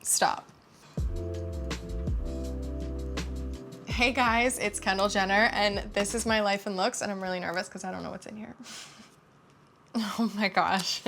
Stop. Hey guys, it's Kendall Jenner, and this is my life and looks, and I'm really nervous because I don't know what's in here. Oh my gosh.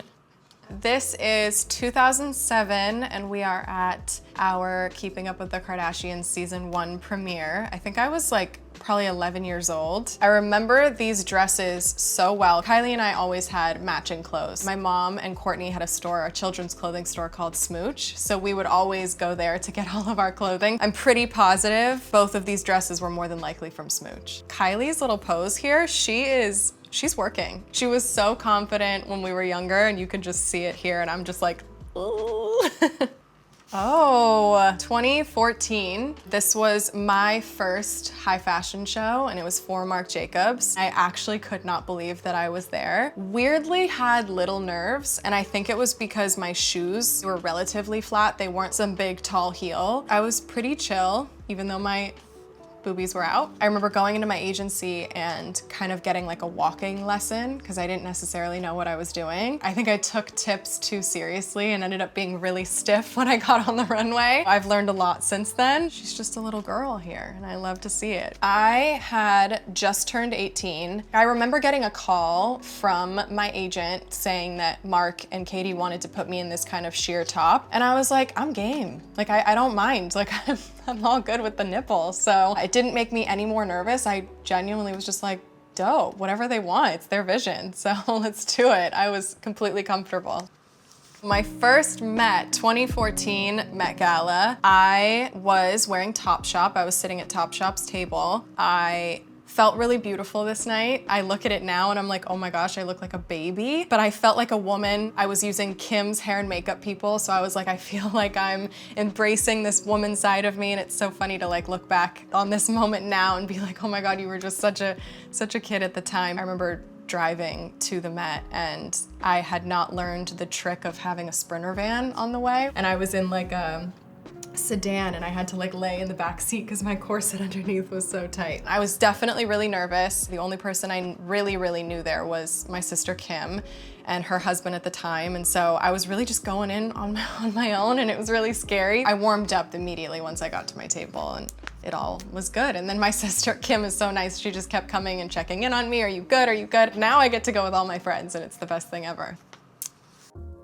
This is 2007, and we are at our Keeping Up with the Kardashians season 1 premiere. I think I was like probably 11 years old. I remember these dresses so well. Kylie and I always had matching clothes. My mom and Courtney had a children's clothing store called Smooch, so we would always go there to get all of our clothing. I'm pretty positive both of these dresses were more than likely from Smooch. Kylie's little pose here, she's working. She was so confident when we were younger, and you could just see it here, and I'm just like, ooh. Oh, 2014. This was my first high fashion show, and it was for Marc Jacobs. I actually could not believe that I was there. Weirdly had little nerves, and I think it was because my shoes were relatively flat. They weren't some big, tall heel. I was pretty chill, even though my boobies were out. I remember going into my agency and kind of getting like a walking lesson because I didn't necessarily know what I was doing. I think I took tips too seriously and ended up being really stiff when I got on the runway. I've learned a lot since then. She's just a little girl here, and I love to see it. I had just turned 18. I remember getting a call from my agent saying that Mark and Katie wanted to put me in this kind of sheer top, and I was like, I'm game. Like, I don't mind. Like, I'm all good with the nipple. So it didn't make me any more nervous. I genuinely was just like, dope, whatever they want, it's their vision. So let's do it. I was completely comfortable. My first 2014 Met Gala, I was wearing Topshop. I was sitting at Topshop's table. I felt really beautiful this night. I look at it now and I'm like, oh my gosh, I look like a baby. But I felt like a woman. I was using Kim's hair and makeup people, so I was like, I feel like I'm embracing this woman side of me, and it's so funny to like look back on this moment now and be like, oh my God, you were just such a kid at the time. I remember driving to the Met, and I had not learned the trick of having a Sprinter van on the way, and I was in like a sedan, and I had to like lay in the back seat because my corset underneath was so tight. I was definitely really nervous. The only person I really knew there was my sister Kim and her husband at the time, and so I was really just going in on my own, and it was really scary. I warmed up immediately once I got to my table, and it all was good. And then my sister Kim is so nice. She just kept coming and checking in on me. Are you good? Are you good? Now I get to go with all my friends, and it's the best thing ever.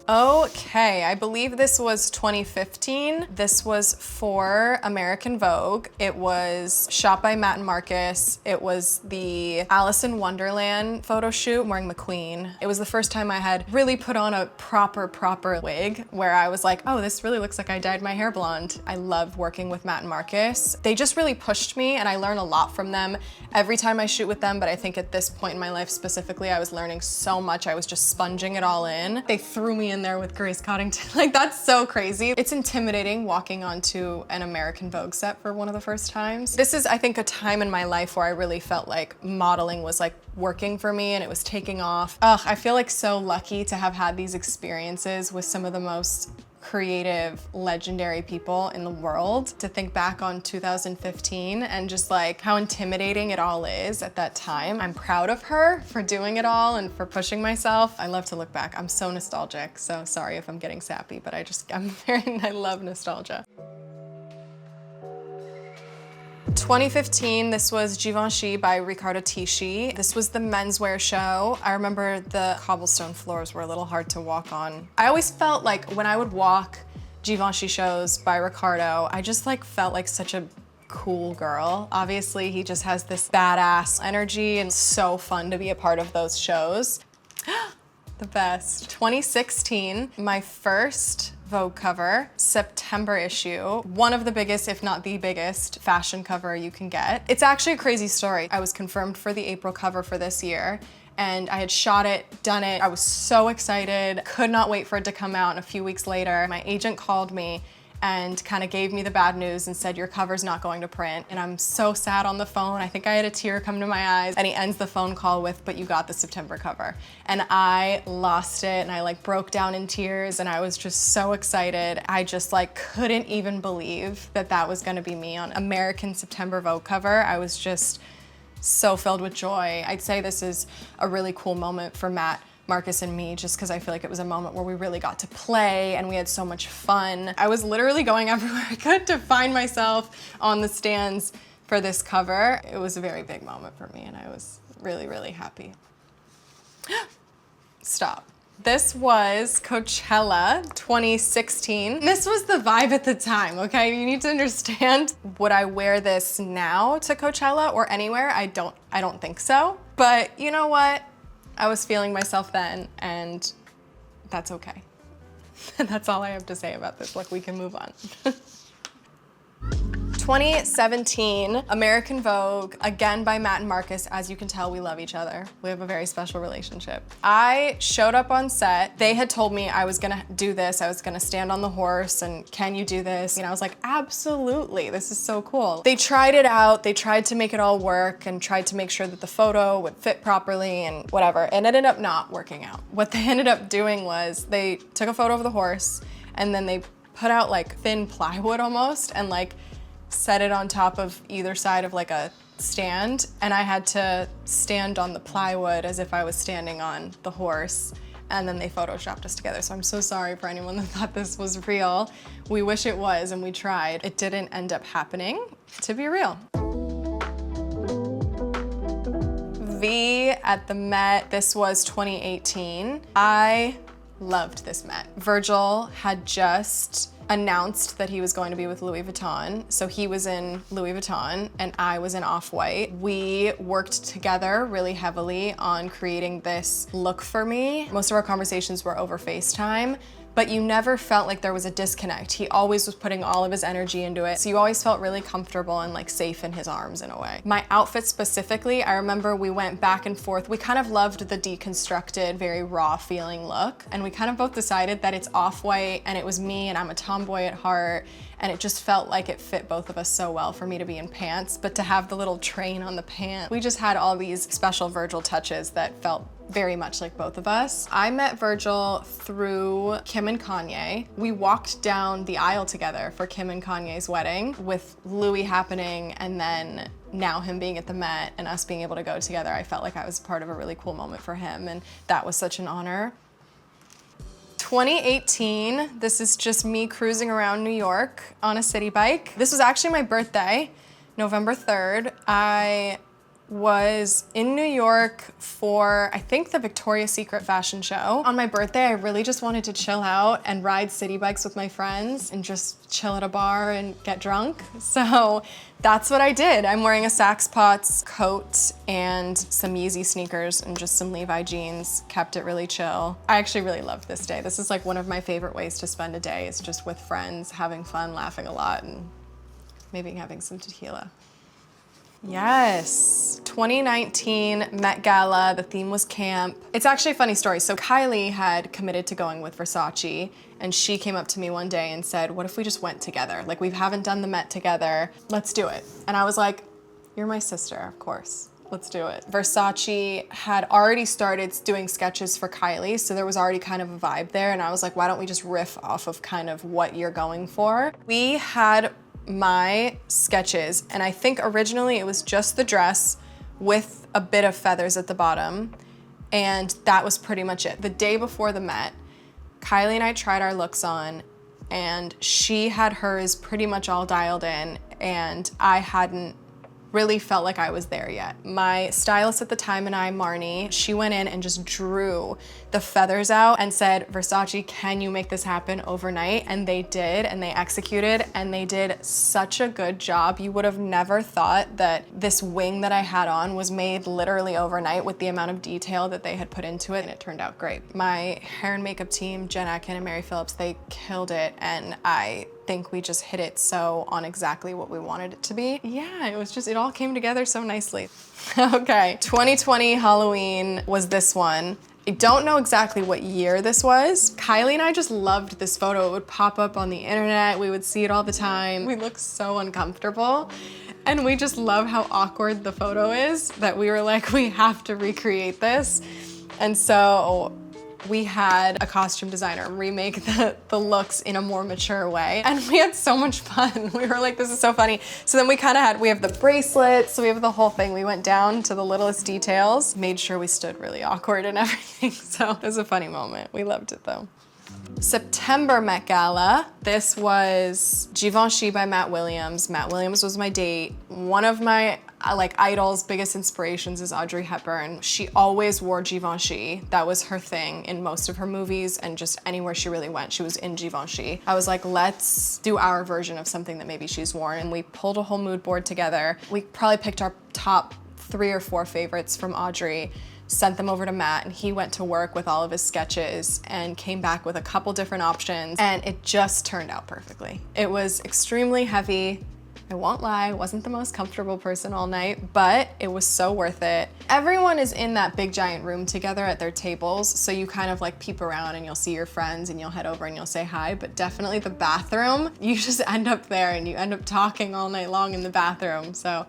Okay, I believe this was 2015. This was for American Vogue. It was shot by Matt and Marcus. It was the Alice in Wonderland photo shoot. I'm wearing McQueen. It was the first time I had really put on a proper wig where I was like, oh, this really looks like I dyed my hair blonde. I love working with Matt and Marcus. They just really pushed me, and I learn a lot from them every time I shoot with them, but I think at this point in my life specifically, I was learning so much. I was just sponging it all in. They threw me in there with Grace Coddington. Like, that's so crazy. It's intimidating walking onto an American Vogue set for one of the first times. This is, I think, a time in my life where I really felt like modeling was like working for me and it was taking off. Ugh, I feel like so lucky to have had these experiences with some of the most creative, legendary people in the world. To think back on 2015 and just like how intimidating it all is at that time. I'm proud of her for doing it all and for pushing myself. I love to look back. I'm so nostalgic, so sorry if I'm getting sappy, but I love nostalgia. 2015, this was Givenchy by Riccardo Tisci. This was the menswear show. I remember the cobblestone floors were a little hard to walk on. I always felt like when I would walk Givenchy shows by Riccardo, I just like felt like such a cool girl. Obviously, he just has this badass energy and so fun to be a part of those shows. The best. 2016, my first Vogue cover, September issue. One of the biggest, if not the biggest, fashion cover you can get. It's actually a crazy story. I was confirmed for the April cover for this year, and I had shot it, done it. I was so excited, could not wait for it to come out. And a few weeks later, my agent called me and kind of gave me the bad news and said, your cover's not going to print. And I'm so sad on the phone. I think I had a tear come to my eyes. And he ends the phone call with, but you got the September cover. And I lost it, and I like broke down in tears, and I was just so excited. I just like couldn't even believe that that was gonna be me on American September Vogue cover. I was just so filled with joy. I'd say this is a really cool moment for Matt Marcus and me, just because I feel like it was a moment where we really got to play and we had so much fun. I was literally going everywhere I could to find myself on the stands for this cover. It was a very big moment for me and I was really, really happy. Stop. This was Coachella 2016. This was the vibe at the time, okay? You need to understand. Would I wear this now to Coachella or anywhere? I don't think so. But you know what? I was feeling myself then, and that's okay. That's all I have to say about this. Like, we can move on. 2017, American Vogue, again by Matt and Marcus. As you can tell, we love each other. We have a very special relationship. I showed up on set. They had told me I was gonna do this. I was gonna stand on the horse and can you do this? And I was like, absolutely, this is so cool. They tried it out. They tried to make it all work and tried to make sure that the photo would fit properly and whatever. And it ended up not working out. What they ended up doing was they took a photo of the horse and then they put out like thin plywood almost and like set it on top of either side of like a stand, and I had to stand on the plywood as if I was standing on the horse, and then they photoshopped us together. So I'm so sorry for anyone that thought this was real. We wish it was and we tried. It didn't end up happening to be real. V at the Met, this was 2018. I loved this Met. Virgil had just announced that he was going to be with Louis Vuitton. So he was in Louis Vuitton and I was in Off-White. We worked together really heavily on creating this look for me. Most of our conversations were over FaceTime, but you never felt like there was a disconnect. He always was putting all of his energy into it. So you always felt really comfortable and like safe in his arms in a way. My outfit specifically, I remember we went back and forth. We kind of loved the deconstructed, very raw feeling look. And we kind of both decided that it's Off-White and it was me and I'm a tomboy at heart. And it just felt like it fit both of us so well for me to be in pants, but to have the little train on the pant. We just had all these special Virgil touches that felt very much like both of us. I met Virgil through Kim and Kanye. We walked down the aisle together for Kim and Kanye's wedding with Louis happening and then now him being at the Met and us being able to go together. I felt like I was part of a really cool moment for him and that was such an honor. 2018, this is just me cruising around New York on a city bike. This was actually my birthday, November 3rd. I was in New York for, I think, the Victoria's Secret fashion show. On my birthday, I really just wanted to chill out and ride city bikes with my friends and just chill at a bar and get drunk. So that's what I did. I'm wearing a Saks Potts coat and some Yeezy sneakers and just some Levi jeans. Kept it really chill. I actually really loved this day. This is like one of my favorite ways to spend a day. Is just with friends, having fun, laughing a lot, and maybe having some tequila. Yes, 2019 Met Gala, the theme was camp. It's actually a funny story. So Kylie had committed to going with Versace and she came up to me one day and said, what if we just went together? Like, we haven't done the Met together, let's do it. And I was like, you're my sister, of course. Let's do it. Versace had already started doing sketches for Kylie, so there was already kind of a vibe there. And I was like, why don't we just riff off of kind of what you're going for? We had my sketches, and I think originally it was just the dress with a bit of feathers at the bottom, and that was pretty much it. The day before the Met, Kylie and I tried our looks on, and she had hers pretty much all dialed in, and I hadn't really felt like I was there yet. My stylist at the time and I, Marnie, she went in and just drew the feathers out and said, Versace, can you make this happen overnight? And they did, and they executed, and they did such a good job. You would have never thought that this wing that I had on was made literally overnight with the amount of detail that they had put into it, and it turned out great. My hair and makeup team, Jen Atkin and Mary Phillips, they killed it, and I think we just hit it so on exactly what we wanted it to be. Yeah, it was just, it all came together so nicely. Okay, 2020 Halloween was this one. I don't know exactly what year this was. Kylie and I just loved this photo. It would pop up on the internet. We would see it all the time. We look so uncomfortable. And we just love how awkward the photo is that we were like, we have to recreate this. And so we had a costume designer remake the looks in a more mature way. And we had so much fun. We were like, this is so funny. So then we have the bracelets, so we have the whole thing. We went down to the littlest details, made sure we stood really awkward and everything. So it was a funny moment. We loved it though. September Met Gala. This was Givenchy by Matt Williams. Matt Williams was my date. One of my idols, biggest inspirations is Audrey Hepburn. She always wore Givenchy. That was her thing in most of her movies and just anywhere she really went, she was in Givenchy. I was like, let's do our version of something that maybe she's worn. And we pulled a whole mood board together. We probably picked our top 3 or 4 favorites from Audrey, sent them over to Matt, and he went to work with all of his sketches and came back with a couple different options, and it just turned out perfectly. It was extremely heavy. I won't lie, I wasn't the most comfortable person all night, but it was so worth it. Everyone is in that big giant room together at their tables, so you kind of like peep around and you'll see your friends and you'll head over and you'll say hi, but definitely the bathroom, you just end up there and you end up talking all night long in the bathroom, so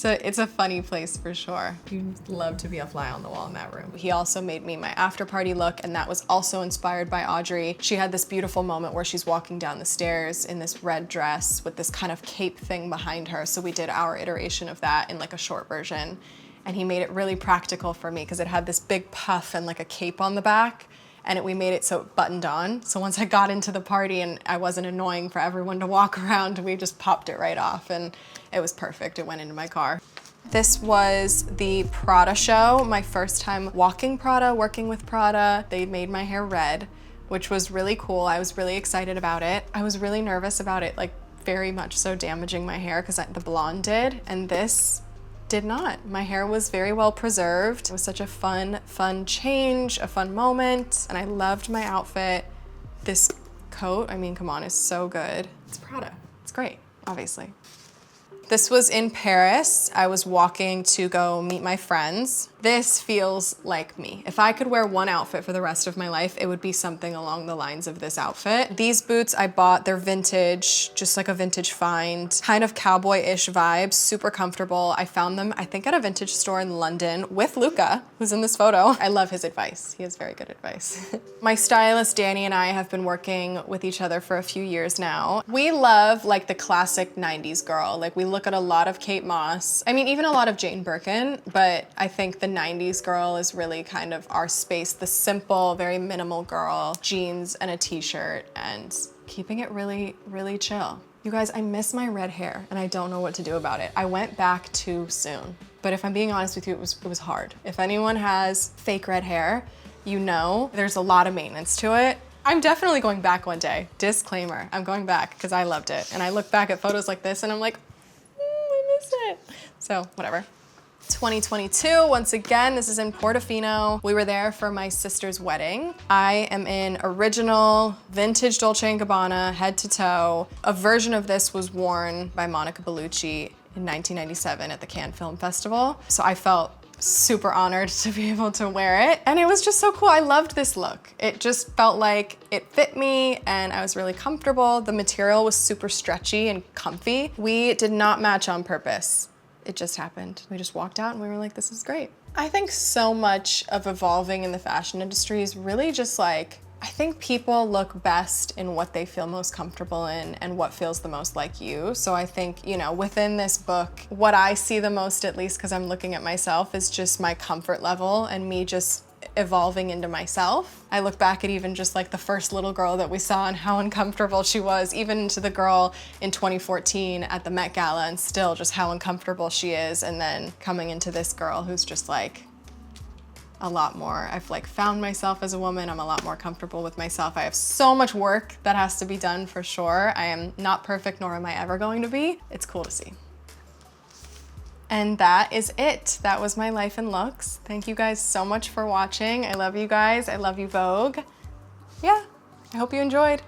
it's a funny place for sure. You'd love to be a fly on the wall in that room. He also made me my after party look, and that was also inspired by Audrey. She had this beautiful moment where she's walking down the stairs in this red dress with this kind of cape thing behind her. So we did our iteration of that in like a short version. And he made it really practical for me because it had this big puff and like a cape on the back. And we made it so it buttoned on. So once I got into the party and I wasn't annoying for everyone to walk around, we just popped it right off and it was perfect. It went into my car. This was the Prada show, my first time walking Prada, working with Prada. They made my hair red, which was really cool. I was really excited about it. I was really nervous about it, like very much so damaging my hair because the blonde did, and this did not. My hair was very well preserved. It was such a fun change, a fun moment, and I loved my outfit. This coat, I mean, come on, is so good. It's Prada, it's great, obviously. This was in Paris. I was walking to go meet my friends. This feels like me. If I could wear one outfit for the rest of my life, it would be something along the lines of this outfit. These boots I bought, they're vintage, just like a vintage find, kind of cowboy-ish vibes, super comfortable. I found them, I think, at a vintage store in London with Luca, who's in this photo. I love his advice. He has very good advice. My stylist, Danny, and I have been working with each other for a few years now. We love like the classic 90s girl. Like we look at a lot of Kate Moss. I mean, even a lot of Jane Birkin, but I think the 90s girl is really kind of our space. The simple, very minimal girl, jeans and a t-shirt and keeping it really, really chill. You guys, I miss my red hair and I don't know what to do about it. I went back too soon, but if I'm being honest with you, it was hard. If anyone has fake red hair, you know there's a lot of maintenance to it. I'm definitely going back one day. Disclaimer, I'm going back because I loved it. And I look back at photos like this and I'm like, I miss it. So whatever. 2022, once again, this is in Portofino. We were there for my sister's wedding. I am in original vintage Dolce & Gabbana, head to toe. A version of this was worn by Monica Bellucci in 1997 at the Cannes Film Festival. So I felt super honored to be able to wear it. And it was just so cool. I loved this look. It just felt like it fit me and I was really comfortable. The material was super stretchy and comfy. We did not match on purpose. It just happened. We just walked out and we were like, this is great. I think so much of evolving in the fashion industry is really just like, I think people look best in what they feel most comfortable in and what feels the most like you. So I think, you know, within this book, what I see the most, at least because I'm looking at myself, is just my comfort level and me just evolving into myself. I look back at even just like the first little girl that we saw and how uncomfortable she was, even to the girl in 2014 at the Met Gala, and still just how uncomfortable she is. And then coming into this girl who's just like a lot more. I've like found myself as a woman. I'm a lot more comfortable with myself. I have so much work that has to be done for sure. I am not perfect, nor am I ever going to be. It's cool to see. And that is it. That was my life in looks. Thank you guys so much for watching. I love you guys. I love you, Vogue. Yeah, I hope you enjoyed.